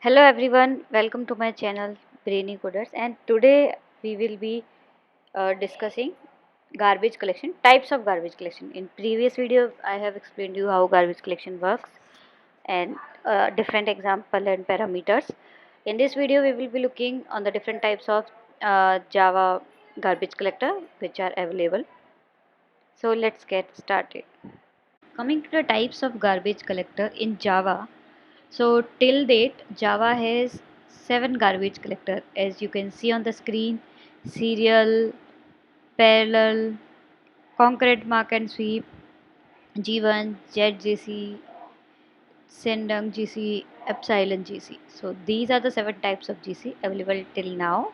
Hello everyone, welcome to my channel Brainy Coders, and today we will be discussing garbage collection, types of garbage collection. In previous video I have explained you how garbage collection works and different example and parameters. In this video we will be looking on the different types of Java garbage collector which are available. So let's get started. Coming to the types of garbage collector in Java. So till date, Java has 7 garbage collector, as you can see on the screen: serial, parallel, concurrent mark and sweep, G1, ZGC, Sendung GC, Epsilon GC. So these are the 7 types of GC available till now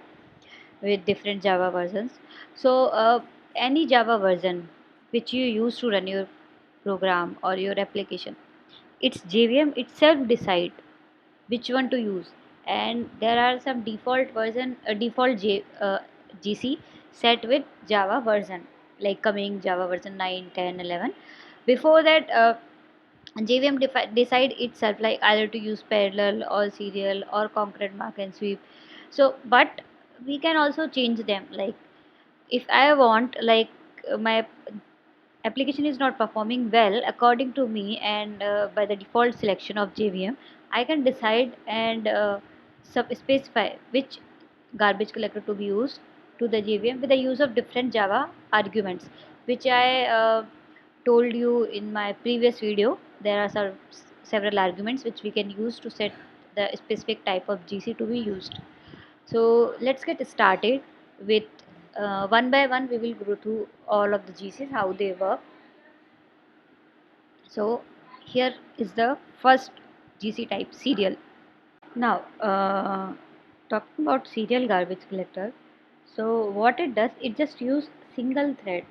with different Java versions. So any Java version which you use to run your program or your application, it's JVM itself decide which one to use, and there are some default version GC set with Java version, like coming Java version 9, 10, 11. Before that, JVM decide itself like either to use parallel or serial or concurrent mark and sweep. So but we can also change them, like if I want, like my application is not performing well according to me, and by the default selection of JVM, I can decide and specify which garbage collector to be used to the JVM with the use of different Java arguments, which I told you in my previous video. There are several arguments which we can use to set the specific type of GC to be used. So let's get started with one by one. We will go through all of the GCs, how they work. So here is the first GC type, serial. Now talking about serial garbage collector. So what it does, it just use single thread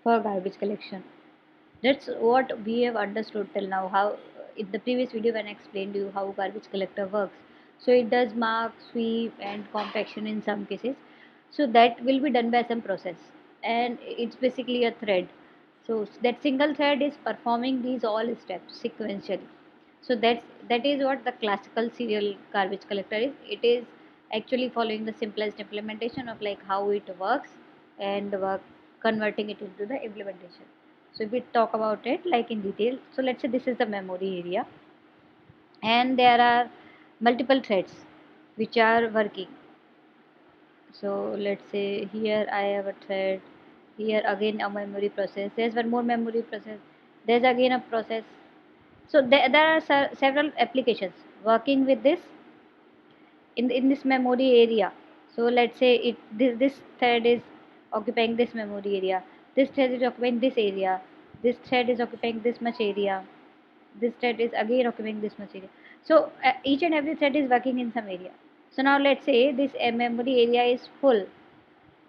for garbage collection. That's what we have understood till now. How in the previous video when I explained you how garbage collector works. So it does mark, sweep, and compaction in some cases. So that will be done by some process, and it's basically a thread. So that single thread is performing these all steps sequentially. So that is what the classical serial garbage collector is. It is actually following the simplest implementation of like how it works, and work converting it into the implementation. So if we talk about it like in detail, so let's say this is the memory area, and there are multiple threads which are working. So let's say here I have a thread, here again a memory process, there's one more memory process, there's again a process. So there are several applications working with this in this memory area. So let's say this thread is occupying this memory area, this thread is occupying this area, this thread is occupying this much area, this thread is again occupying this much area. So each and every thread is working in some area. So now let's say this memory area is full,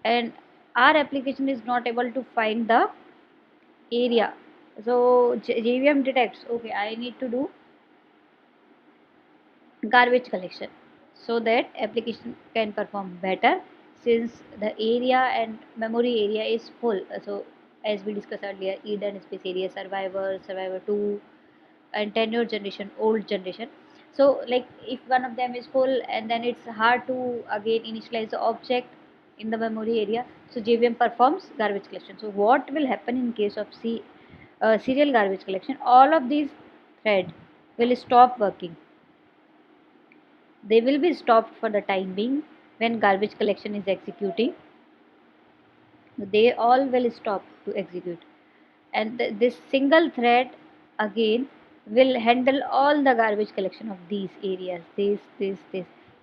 and our application is not able to find the area. So JVM detects, okay, I need to do garbage collection so that application can perform better, since the area and memory area is full. So as we discussed earlier, Eden space area, survivor 2, and tenure generation, old generation. So like if one of them is full, and then it's hard to again initialize the object in the memory area, so JVM performs garbage collection. So what will happen in case of serial garbage collection? All of these thread will stop working. They will be stopped for the time being when garbage collection is executing. They all will stop to execute, and this single thread again will handle all the garbage collection of these areas. This.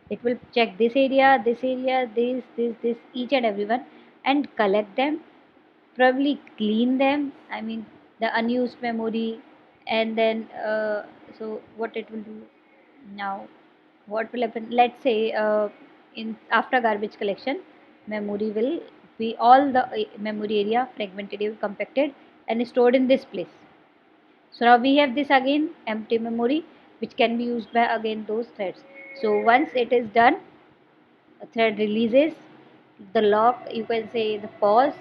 It will check this area, this, each and everyone, and collect them, probably clean them. I mean the unused memory, and then so what it will do now, what will happen, let's say in after garbage collection, memory will be all the memory area fragmented, compacted, and stored in this place. So now we have this again empty memory which can be used by again those threads. So once it is done, a thread releases the lock, you can say the pause,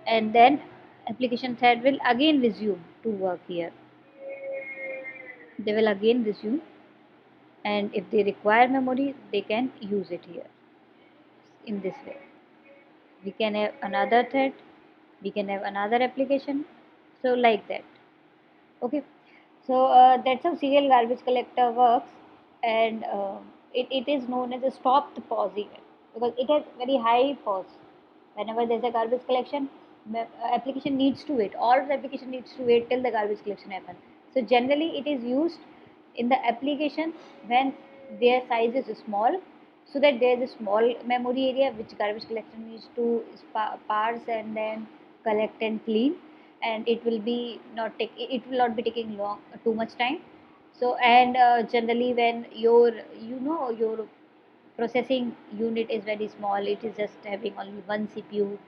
and then application thread will again resume to work here. They will again resume and if they require memory, they can use it here in this way. We can have another thread, we can have another application, so like that. Okay, so that's how serial garbage collector works, and it is known as a stop the pause event because it has very high pause. Whenever there's a garbage collection, application needs to wait. All the application needs to wait till the garbage collection happens. So generally, it is used in the application when their size is small, so that there is a small memory area which garbage collection needs to parse and then collect and clean, and it will be not take it will not be taking long too much time. So and generally when your processing unit is very small, it is just having only one CPU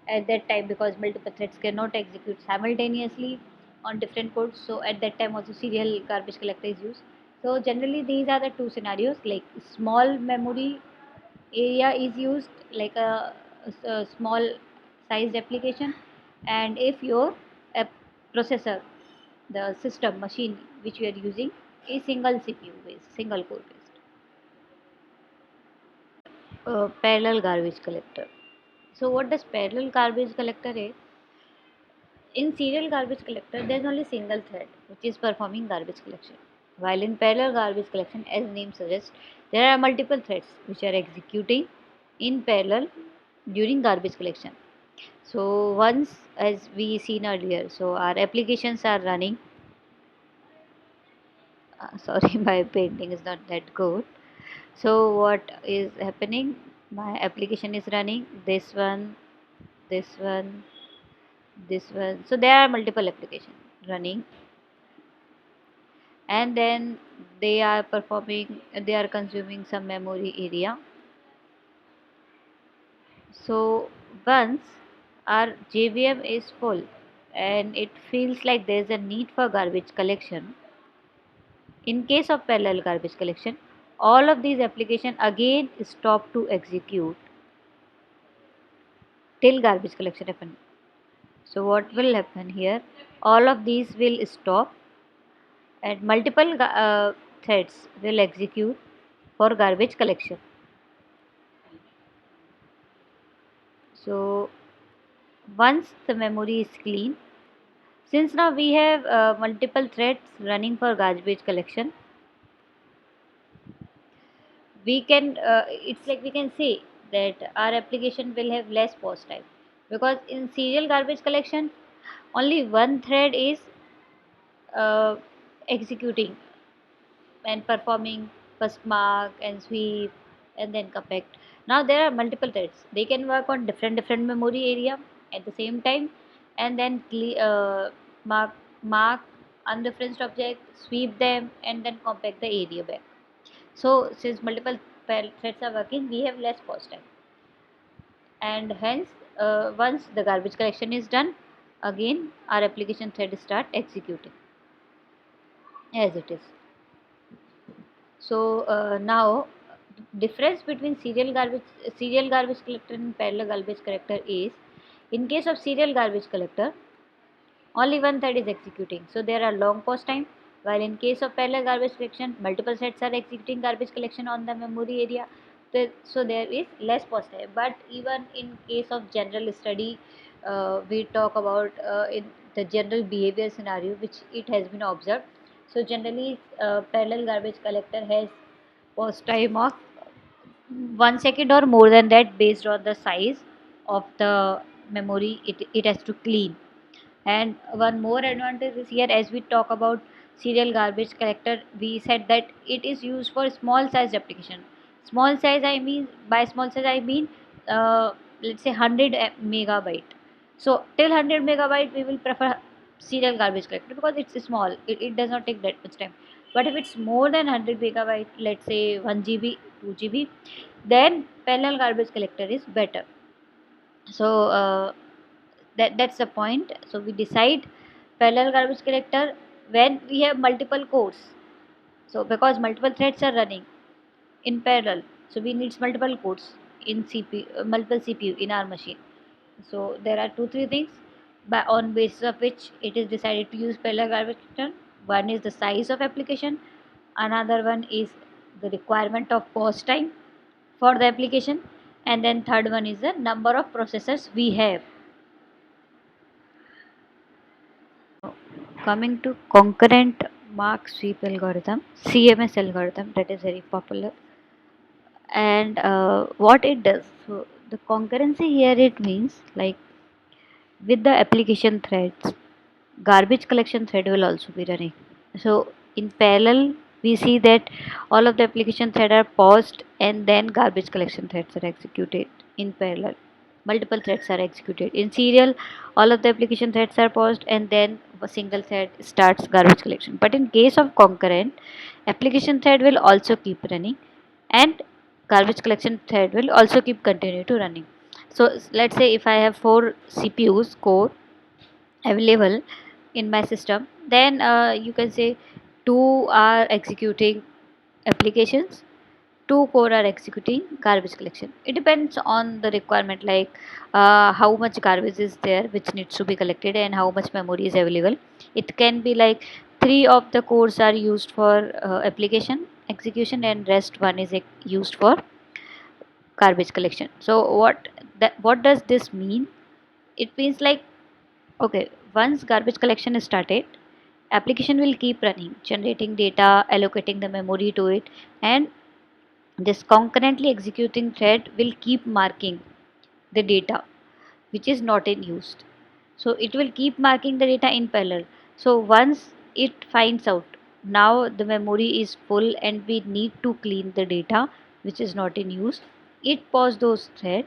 at that time, because multiple threads cannot execute simultaneously on different codes. So at that time also serial garbage collector is used. So generally these are the two scenarios, like small memory area is used, like a small sized application, and if your app processor, the system machine which we are using, is single CPU based, single core based. Parallel garbage collector. So what does parallel garbage collector is? In serial garbage collector, there is only single thread which is performing garbage collection. While in parallel garbage collection, as name suggests, there are multiple threads which are executing in parallel during garbage collection. So once, as we seen earlier, so our applications are running. Sorry, my painting is not that good. So what is happening? My application is running. This one, this one. So there are multiple applications running, and then they are consuming some memory area. So once our JVM is full and it feels like there is a need for garbage collection, in case of parallel garbage collection, all of these applications again stop to execute till garbage collection happen. So what will happen here? All of these will stop and multiple threads will execute for garbage collection. So once the memory is clean, since now we have multiple threads running for garbage collection, we can it's like we can say that our application will have less pause time, because in serial garbage collection only one thread is uh, executing and performing first mark and sweep and then compact. Now there are multiple threads. They can work on different memory area at the same time, and then mark unreferenced object, sweep them, and then compact the area back. So since multiple threads are working, we have less pause time, and hence once the garbage collection is done, again our application thread start executing as it is. So now difference between serial garbage collector and parallel garbage collector is, in case of serial garbage collector only one thread is executing, so there are long pause time, while in case of parallel garbage collection multiple threads are executing garbage collection on the memory area. So there is less pause time. But even in case of general study, we talk about in the general behavior scenario which it has been observed. So generally parallel garbage collector has pause time of 1 second or more than that, based on the size of the memory it has to clean. And one more advantage is here, as we talk about serial garbage collector, we said that it is used for small sized application. Small size, I mean, by small size I mean let's say 100 megabyte. So till 100 megabyte we will prefer serial garbage collector because it's small, it does not take that much time. But if it's more than 100 megabyte, let's say 1 GB, 2 GB, then parallel garbage collector is better. So that's the point. So we decide parallel garbage collector when we have multiple cores. So because multiple threads are running in parallel, so we need multiple cores in CPU, multiple CPU in our machine. So there are two three things on basis of which it is decided to use parallel garbage collector. One is the size of application, another one is the requirement of pause time for the application, and then third one is the number of processors we have. Coming to concurrent mark sweep algorithm, CMS algorithm, that is very popular. And what it does, so the concurrency here, it means like with the application threads, garbage collection thread will also be running. So in parallel, we see that all of the application thread are paused and then garbage collection threads are executed in parallel. Multiple threads are executed in serial. All of the application threads are paused and then a single thread starts garbage collection. But in case of concurrent, application thread will also keep running and garbage collection thread will also keep continue to running. So let's say if I have 4 CPUs core available in my system, then you can say 2 are executing applications, 2 core are executing garbage collection. It depends on the requirement, like how much garbage is there which needs to be collected and how much memory is available. It can be like 3 of the cores are used for application execution and rest 1 is used for garbage collection. So what does this mean? It means like, okay, once garbage collection is started, application will keep running, generating data, allocating the memory to it, and this concurrently executing thread will keep marking the data which is not in use. So it will keep marking the data in parallel. So once it finds out now the memory is full and we need to clean the data which is not in use, it pause those thread,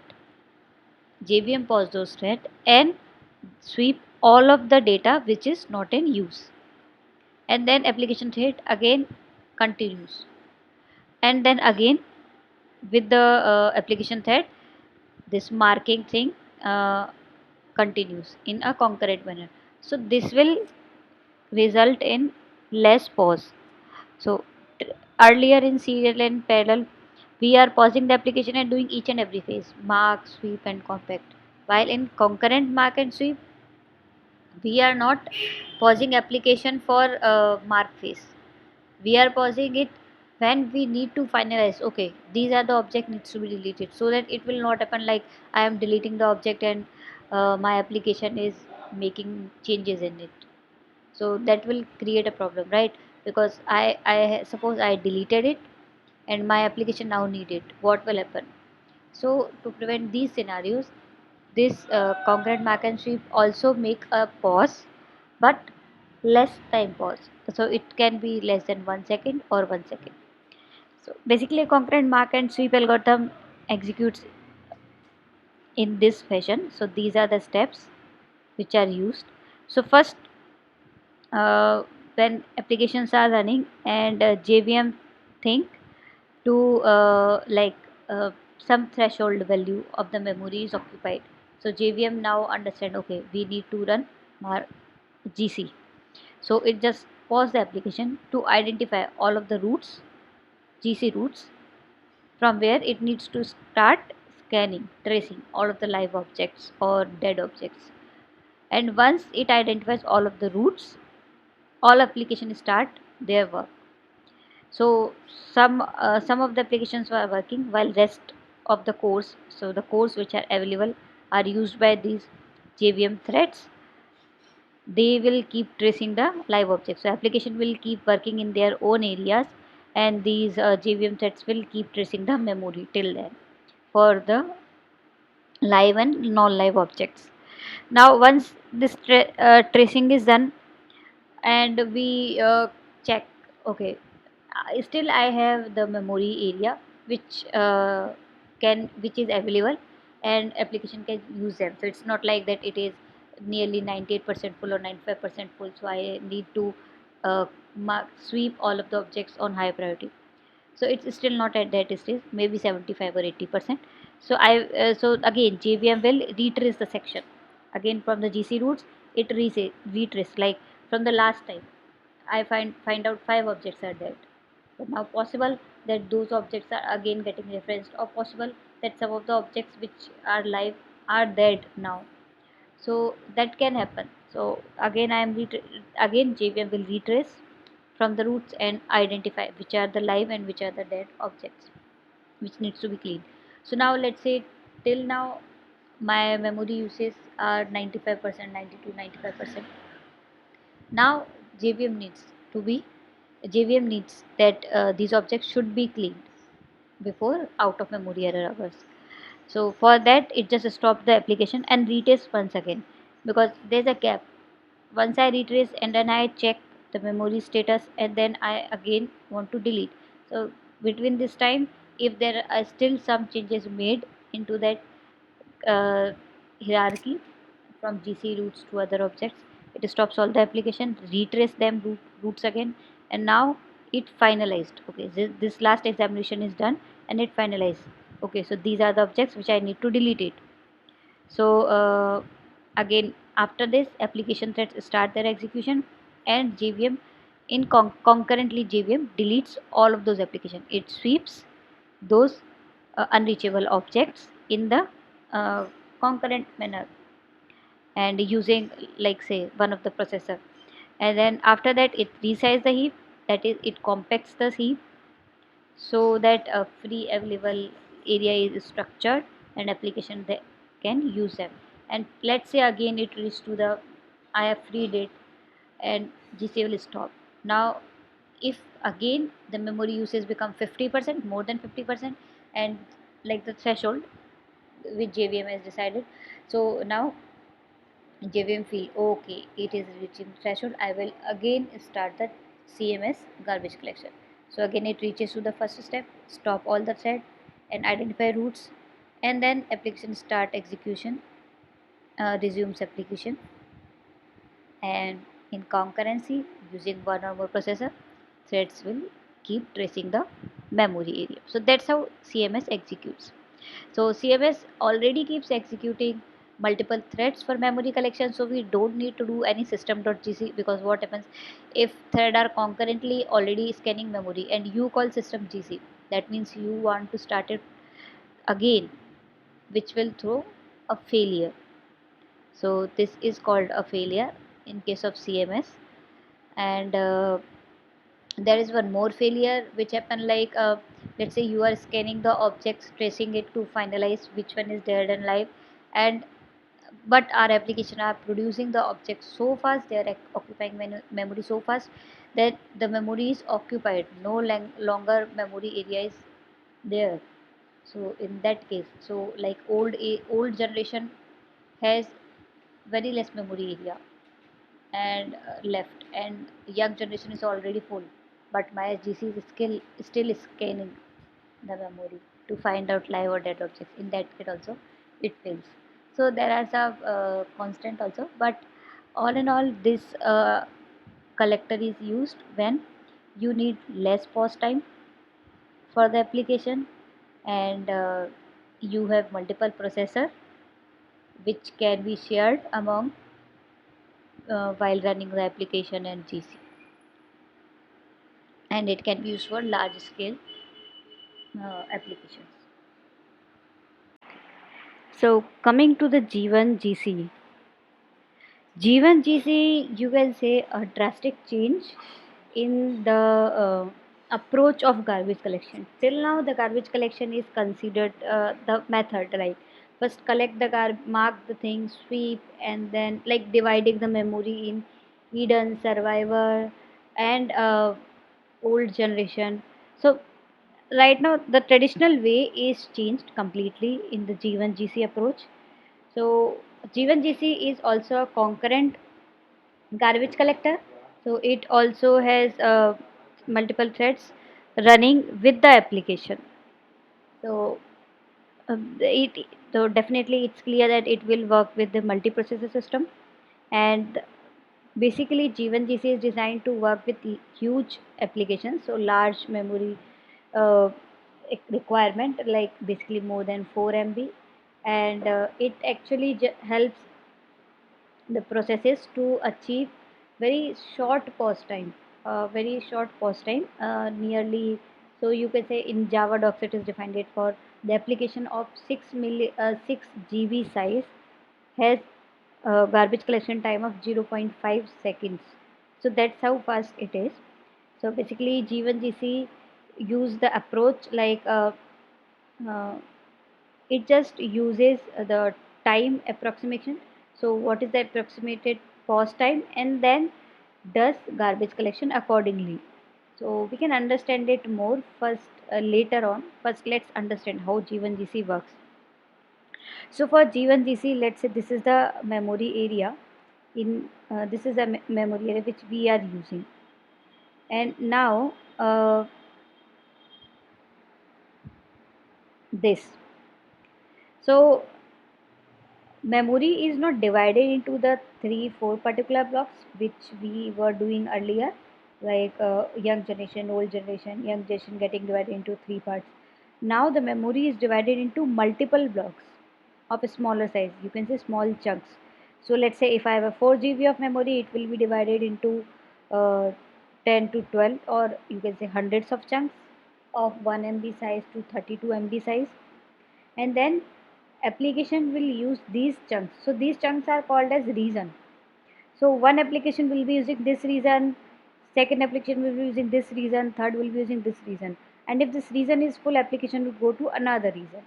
JVM pause those thread and sweep all of the data which is not in use, and then application thread again continues, and then again with the application thread this marking thing uh, continues in a concurrent manner. So this will result in less pause. So earlier in serial and parallel, we are pausing the application and doing each and every phase, mark, sweep, and compact. While in concurrent mark and sweep, we are not pausing application for mark phase. We are pausing it when we need to finalize, okay, these are the object needs to be deleted, so that it will not happen like I am deleting the object and my application is making changes in it. So that will create a problem, right? Because I suppose I deleted it and my application now need it, what will happen? So to prevent these scenarios, this concurrent mark and sweep also make a pause, but less time pause. So it can be less than 1 second or 1 second. So basically, a concurrent mark and sweep algorithm executes in this fashion. So these are the steps which are used. So first, uh, when applications are running and JVM think to some threshold value of the memory is occupied. So JVM now understand, okay, we need to run our GC. So it just pause the application to identify all of the routes, GC routes, from where it needs to start scanning, tracing all of the live objects or dead objects. And once it identifies all of the routes, all applications start their work. So some of the applications were working while rest of the cores, so the cores which are available are used by these JVM threads. They will keep tracing the live objects. So application will keep working in their own areas, and these JVM threads will keep tracing the memory till then for the live and non-live objects. Now once this tracing is done and we check, okay, still I have the memory area which which is available and application can use them. So it's not like that it is nearly 98% full or 95% full, so I need to uh, sweep all of the objects on high priority. So it's still not at that stage, maybe 75 or 80%. So so again JVM will retrace the section again from the GC routes. It retrace like from the last time I find out 5 objects are dead. But now possible that those objects are again getting referenced, or possible that some of the objects which are live are dead now. So that can happen. So again again JVM will retrace from the roots and identify which are the live and which are the dead objects which needs to be cleaned. So now let's say till now my memory uses are 95%, 92, 95%. Now JVM needs to be JVM needs that these objects should be cleaned before out of memory error occurs. So for that it just stops the application and retrace once again, because there's a gap. Once I retrace and then I check the memory status and then I again want to delete. So between this time, if there are still some changes made into that uh, hierarchy from GC roots to other objects, it stops all the application, retrace them roots again, and now it finalized. Okay, this last examination is done and it finalized. Okay, so these are the objects which I need to delete it. So again after this application threads start their execution, and JVM in concurrently JVM deletes all of those applications. It sweeps those unreachable objects in the uh, concurrent manner and using like say one of the processor, and then after that it resizes the heap, that is it compacts the heap so that a free available area is structured and application that can use them. And let's say again it reaches to the I have free date and GC will stop. Now if again the memory usage become 50%, more than 50%, and like the threshold which JVM has decided, so now JVM feel okay it is reaching threshold, I will again start the CMS garbage collection. So again it reaches to the first step, stop all the thread and identify roots, and then application start execution, resumes application, and in concurrency using one or more processor, threads will keep tracing the memory area. So that's how CMS executes. So CMS already keeps executing multiple threads for memory collection, so we don't need to do any system.gc, because what happens if thread are concurrently already scanning memory and you call system.gc, that means you want to start it again, which will throw a failure. So this is called a failure in case of CMS. And there is one more failure which happen like let's say you are scanning the objects, tracing it to finalize which one is dead and live, and but our application are producing the objects so fast, they are occupying memory so fast that the memory is occupied, no longer memory area is there. So in that case, so like old generation has very less memory area and left, and young generation is already full, but my GC is still scanning the memory to find out live or dead objects. In that case also it fails. So there are some constant also, but all in all this collector is used when you need less pause time for the application, and you have multiple processor which can be shared among while running the application and GC, and it can be used for large scale applications. So coming to the G1GC, G1GC, you can say a drastic change in the approach of garbage collection. Till now, the garbage collection is considered the method like first collect the mark the thing, sweep, and then like dividing the memory in hidden, survivor, and old generation. So right now, the traditional way is changed completely in the G1GC approach. So G1GC is also a concurrent garbage collector. So it also has multiple threads running with the application. So it so definitely it's clear that it will work with the multiprocessor system, and basically G1GC is designed to work with huge applications, so large memory uh, requirement like basically more than 4 MB, and it actually helps the processes to achieve very short pause time, nearly. So you can say in Java docs it is defined it for the application of 6 GB size has garbage collection time of 0.5 seconds. So that's how fast it is. So basically G1GC use the approach like uh, it just uses the time approximation. So what is the approximated pause time, and then does garbage collection accordingly. So we can understand it more first later on. First let's understand how G1GC works. So for G1GC, let's say this is the memory area in this is a memory area which we are using, and now this. So memory is not divided into the 3 4 particular blocks which we were doing earlier, like young generation, old generation, young generation getting divided into 3 parts. Now the memory is divided into multiple blocks of a smaller size, you can say small chunks. So let's say if I have a 4 GB of memory, it will be divided into uh, 10 to 12, or you can say hundreds of chunks of 1 MB size to 32 MB size. And then application will use these chunks. So these chunks are called as region. So one application will be using this region, second application will be using this region, third will be using this region. And if this region is full, application will go to another region.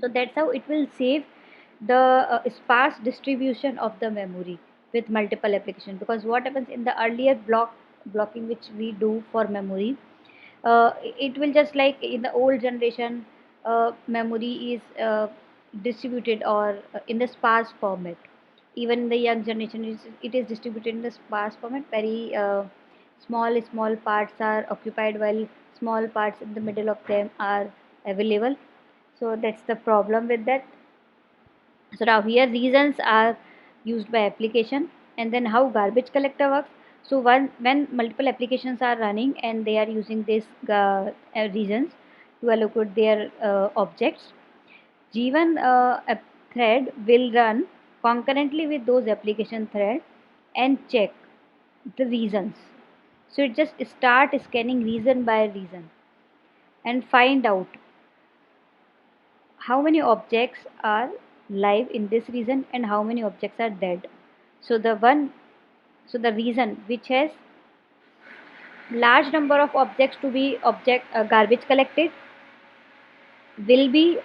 So that's how it will save the sparse distribution of the memory with multiple application. Because what happens in the earlier blocking which we do for memory, it will just like in the old generation, memory is distributed or in the sparse format. Even in the young generation, it is distributed in the sparse format. Very small parts are occupied, while small parts in the middle of them are available. So that's the problem with that. So now here reasons are used by application. And then how garbage collector works. So when multiple applications are running and they are using this reasons to allocate their objects, G1 thread will run concurrently with those application thread and check the reasons. So it just start scanning reason by reason and find out how many objects are live in this region and how many objects are dead. So the region which has large number of objects to be garbage collected will be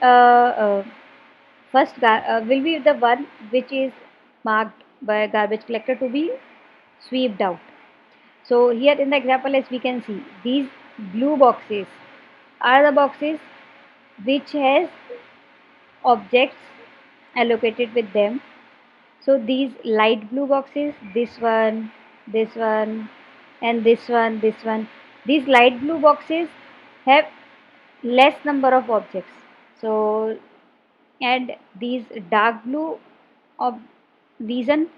will be the one which is marked by garbage collector to be swept out. So here in the example, as we can see, these blue boxes are the boxes which has objects allocated with them. So these light blue boxes, this one, and this one, these light blue boxes have less number of objects. So, and these dark blue of region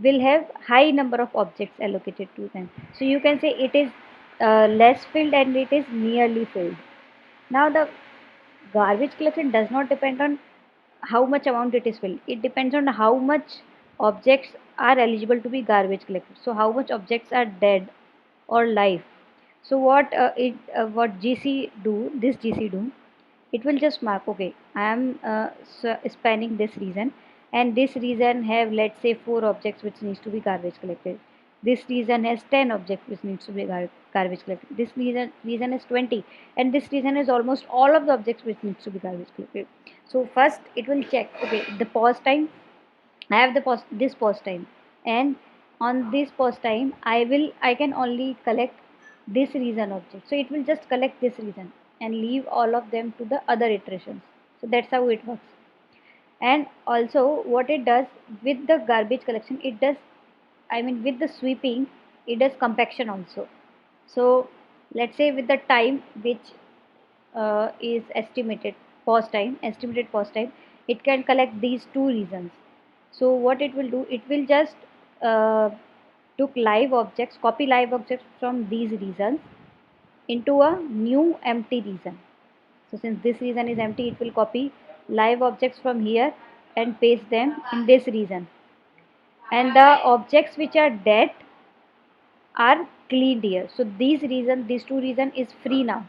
will have high number of objects allocated to them. So you can say it is less filled and it is nearly filled. Now the garbage collection does not depend on how much amount it is filled. It depends on how much objects are eligible to be garbage collected. So how much objects are dead or live. So what GC do, this GC do, it will just mark, okay, I am spanning this region, and this region have, let's say, 4 objects which needs to be garbage collected. This region has 10 objects which needs to be garbage collected. This region is 20, and this region is almost all of the objects which needs to be garbage collected. So first it will check, okay, the pause time, I have this pause time, and on this pause time I can only collect this region object. So it will just collect this region and leave all of them to the other iterations. So that's how it works. And also what it does with the garbage collection, it does, I mean with the sweeping, it does compaction also. So let's say with the time which is estimated pause time, it can collect these 2 regions. So what it will do, it will just uh, took live objects, copy live objects from these regions into a new empty region. So since this region is empty, it will copy live objects from here and paste them in this region. And the objects which are dead are cleaned here. So these 2 region is free now.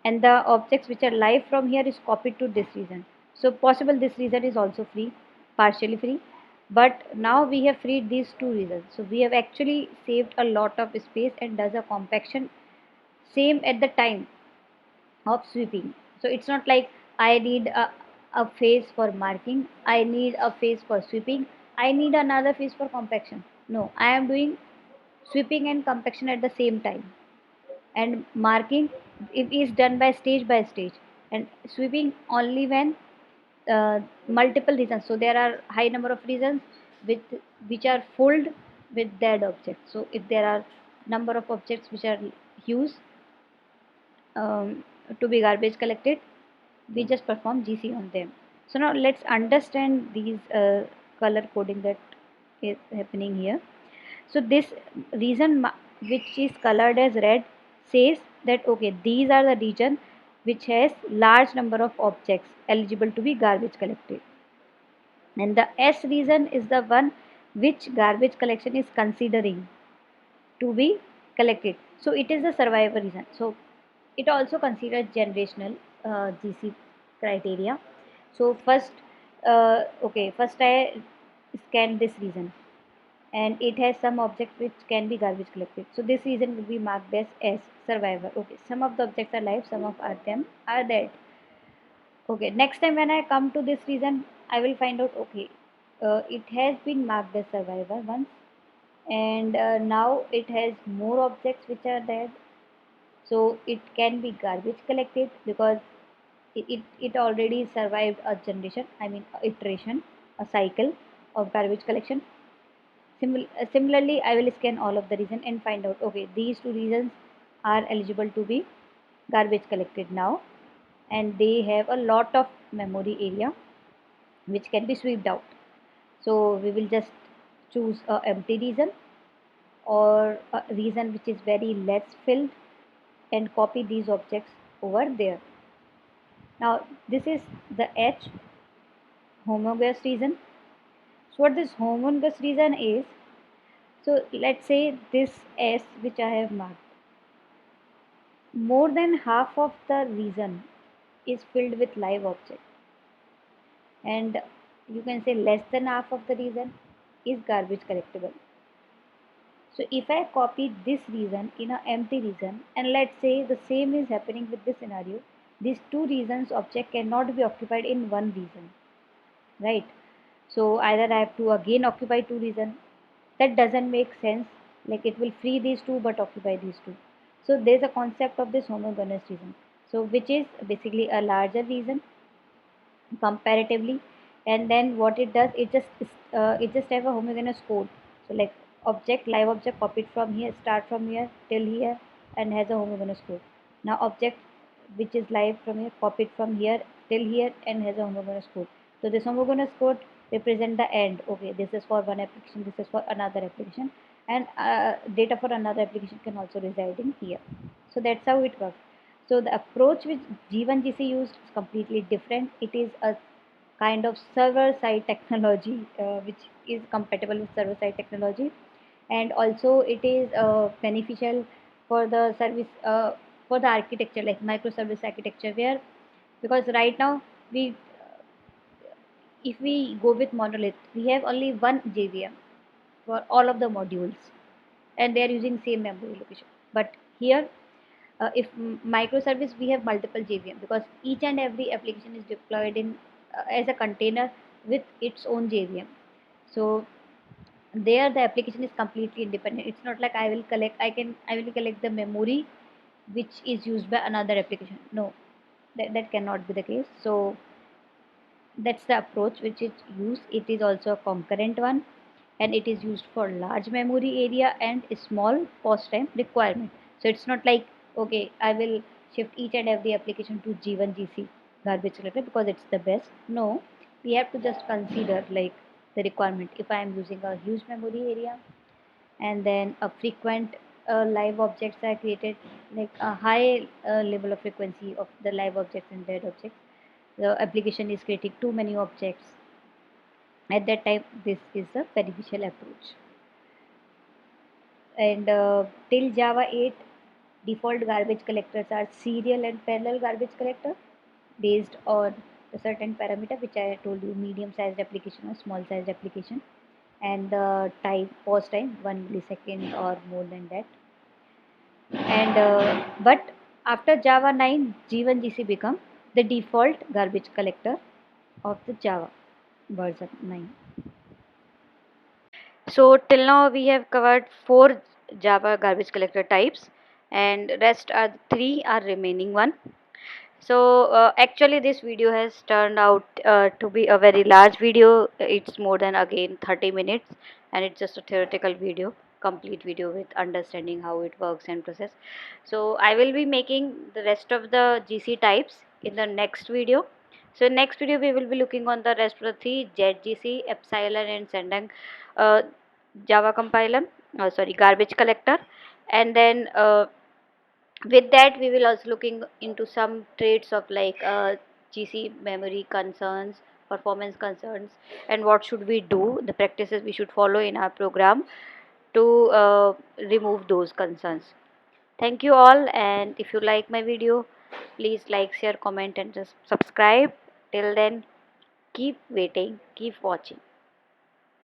And the objects which are live from here is copied to this region. So possible this region is also free, partially free. But now we have freed these two reasons, so we have actually saved a lot of space and does a compaction same at the time of sweeping. So it's not like I need a phase for marking, I need a phase for sweeping, I need another phase for compaction. No, I am doing sweeping and compaction at the same time. And marking, it is done by stage, and sweeping only when multiple reasons. So there are high number of reasons with which are filled with that object. So if there are number of objects which are used to be garbage collected, we just perform GC on them. So now let's understand these color coding that is happening here. So this region which is colored as red says that okay, these are the region which has large number of objects eligible to be garbage collected, and the S region is the one which garbage collection is considering to be collected. So it is the survivor region. So it also considers generational GC criteria. So first, first I scan this region, and it has some objects which can be garbage collected. So this region will be marked as survivor. Okay, some of the objects are live, some of them are dead. Okay, next time when I come to this region, I will find out, okay, it has been marked as survivor once, and now it has more objects which are there. So it can be garbage collected because it already survived a generation, I mean a iteration, a cycle of garbage collection. Similarly, I will scan all of the region and find out, okay, these two regions are eligible to be garbage collected now, and they have a lot of memory area which can be swept out. So we will just choose a empty region or a region which is very less filled and copy these objects over there. Now this is the H, homologous region. So what this homologous region is, so let's say this S which I have marked, more than half of the region is filled with live objects, and you can say less than half of the region is garbage collectible. So if I copy this region in an empty region, and let's say the same is happening with this scenario, these two regions object cannot be occupied in one region, right? So either I have to again occupy two regions. That doesn't make sense. Like it will free these two but occupy these two. So there's a concept of this homogeneous region. So which is basically a larger region comparatively, and then what it does, it just have a homogeneous code. So like object, live object copied from here, start from here till here, and has a homogeneous code. Now object which is live from here, copied from here till here, and has a homogeneous code. So this homogeneous code represent the end. Okay, this is for one application, this is for another application, and data for another application can also reside in here. So that's how it works. So the approach which G1GC used is completely different. It is a kind of server-side technology which is compatible with server-side technology, and also it is beneficial for the service for the architecture like microservice architecture, where because right now we if we go with monolith, we have only one JVM for all of the modules, and they are using same memory location. But here if microservice, we have multiple JVM because each and every application is deployed in as a container with its own JVM. So there the application is completely independent. It's not like I will collect the memory which is used by another application. No, that cannot be the case. So that's the approach which is used. It is also a concurrent one, and it is used for large memory area and small post time requirement. So it's not like okay, I will shift each and every application to G1GC garbage collector because it's the best. No, we have to just consider like the requirement. If I am using a huge memory area and then a frequent live objects are created, like a high level of frequency of the live objects and dead objects, the application is creating too many objects. At that time, this is a beneficial approach. And till Java 8, default garbage collectors are serial and parallel garbage collector based on the certain parameter which I told you, medium sized application or small sized application, and the time, pause time 1 millisecond or more than that. And but after Java 9, G1GC become the default garbage collector of the Java version 9. So till now we have covered 4 Java garbage collector types, and rest are 3 are remaining one. So actually this video has turned out to be a very large video. It's more than again 30 minutes, and it's just a theoretical video, complete video with understanding how it works and process. So I will be making the rest of the GC types in the next video. So next video we will be looking on the rest of the 3 ZGC, Epsilon and Sendang Java compiler, sorry, garbage collector, and then with that we will also looking into some traits of like GC memory concerns, performance concerns, and what should we do, the practices we should follow in our program to remove those concerns. Thank you all, and if you like my video, please like, share, comment and just subscribe. Till then, keep waiting, keep watching.